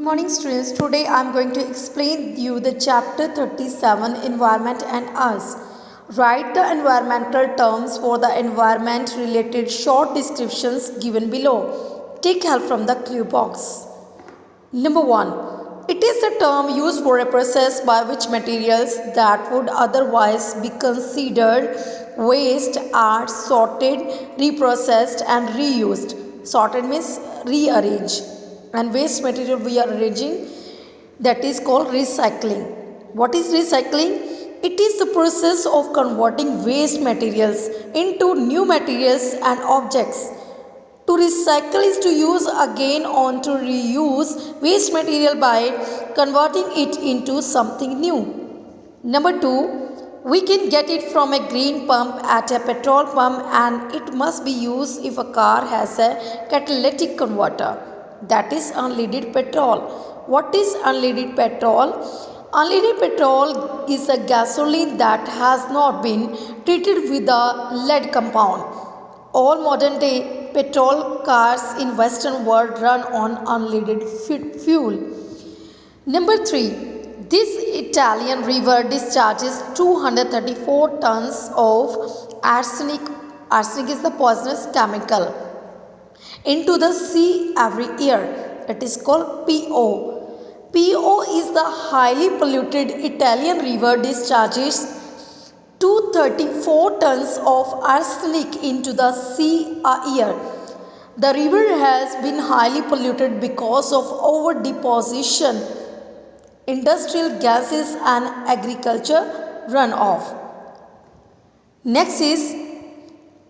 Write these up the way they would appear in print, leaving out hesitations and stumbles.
Morning students, today I am going to explain you the chapter 37 Environment and Us. Write the environmental terms for the environment related short descriptions given below. Take help from the clue box. Number 1. It is a term used for a process by which materials that would otherwise be considered waste are sorted, reprocessed and reused. Sorted means rearrange, and waste material we are arranging, that is called recycling. What is recycling? It is the process of converting waste materials into new materials and objects. To recycle is to use again or to reuse waste material by converting it into something new. Number 2, we can get it from a green pump at a petrol pump, and it must be used if a car has a catalytic converter, that is unleaded petrol. What is unleaded petrol? Unleaded petrol is a gasoline that has not been treated with a lead compound. All modern day petrol cars in western world run on unleaded fuel. Number 3. This Italian river discharges 234 tons of arsenic. Arsenic is the poisonous chemical into the sea every year. It is called PO. PO is the highly polluted Italian river discharges 234 tons of arsenic into the sea a year. The river has been highly polluted because of over deposition, industrial gases and agriculture runoff. Next is,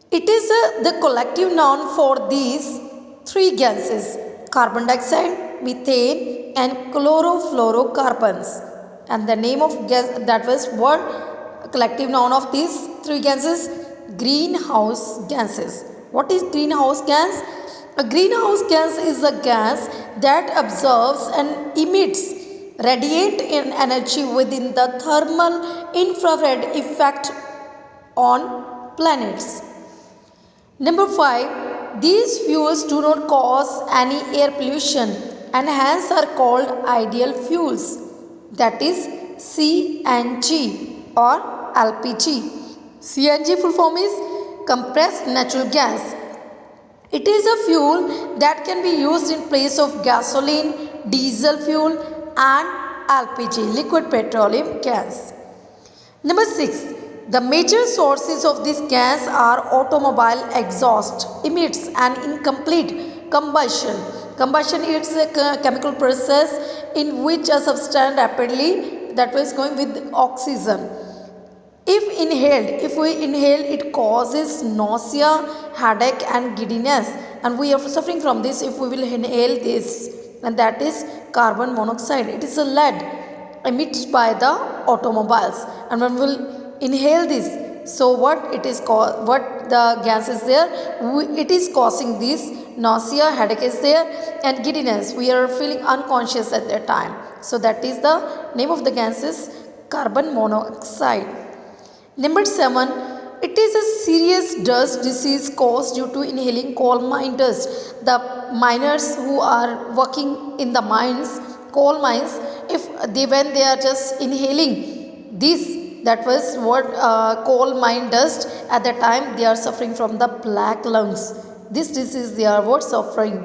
it is the collective noun for these three gases: carbon dioxide, methane and chlorofluorocarbons. And the name of gas, that was what collective noun of these three gases? Greenhouse gases. What is greenhouse gas? A greenhouse gas is a gas that absorbs and emits radiant energy within the thermal infrared effect on planets. Number 5. These fuels do not cause any air pollution and hence are called ideal fuels, that is CNG or LPG. CNG full form is compressed natural gas. It is a fuel that can be used in place of gasoline, diesel fuel and LPG, liquid petroleum gas. Number 6. The major sources of this gas are automobile exhaust emits an incomplete combustion. Combustion is a chemical process in which a substance rapidly, that was going with oxygen. If we inhale, it causes nausea, headache and giddiness, and we are suffering from this if we will inhale this, and that is carbon monoxide. It is a lead emitted by the automobiles, and when we will inhale this, so what it is called, what the gas is there, it is causing this nausea, headache is there and giddiness. We are feeling unconscious at that time. So that is the name of the gas is carbon monoxide. Number 7. It is a serious dust disease caused due to inhaling coal mine dust. The miners who are working in the mines, coal mines, when they are just inhaling this, that was what coal mine dust, at the time they are suffering from the black lungs. This disease they are what suffering.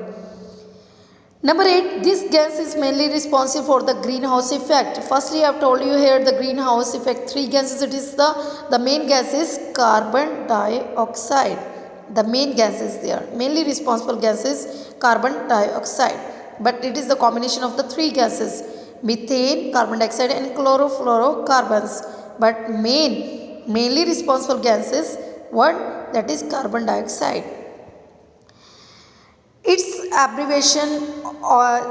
Number 8. This gas is mainly responsible for the greenhouse effect. Firstly, I have told you here the greenhouse effect. Three gases. It is the main gas is carbon dioxide. The main gas is there. Mainly responsible gas is carbon dioxide. But it is the combination of the three gases: methane, carbon dioxide and chlorofluorocarbons. But mainly responsible gas is what? That is carbon dioxide. Its abbreviation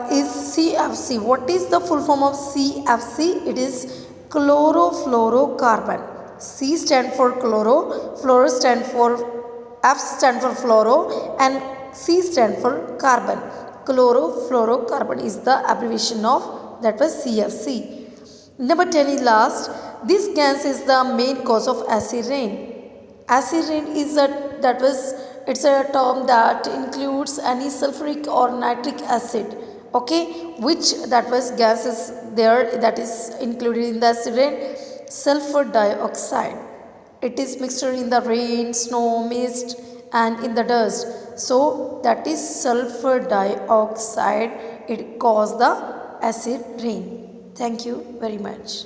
is CFC. What is the full form of CFC? It is chlorofluorocarbon. C stand for chloro, fluoro stand for, F stand for fluoro and C stand for carbon. Chlorofluorocarbon is the abbreviation of, that was CFC. Number 10 is last. This gas is the main cause of acid rain. Acid rain is it's a term that includes any sulfuric or nitric acid Okay, which that was gas is there that is included in the acid rain? Sulfur dioxide. It is mixture in the rain, snow, mist and in the dust. So that is sulfur dioxide. It caused the acid rain. Thank you very much.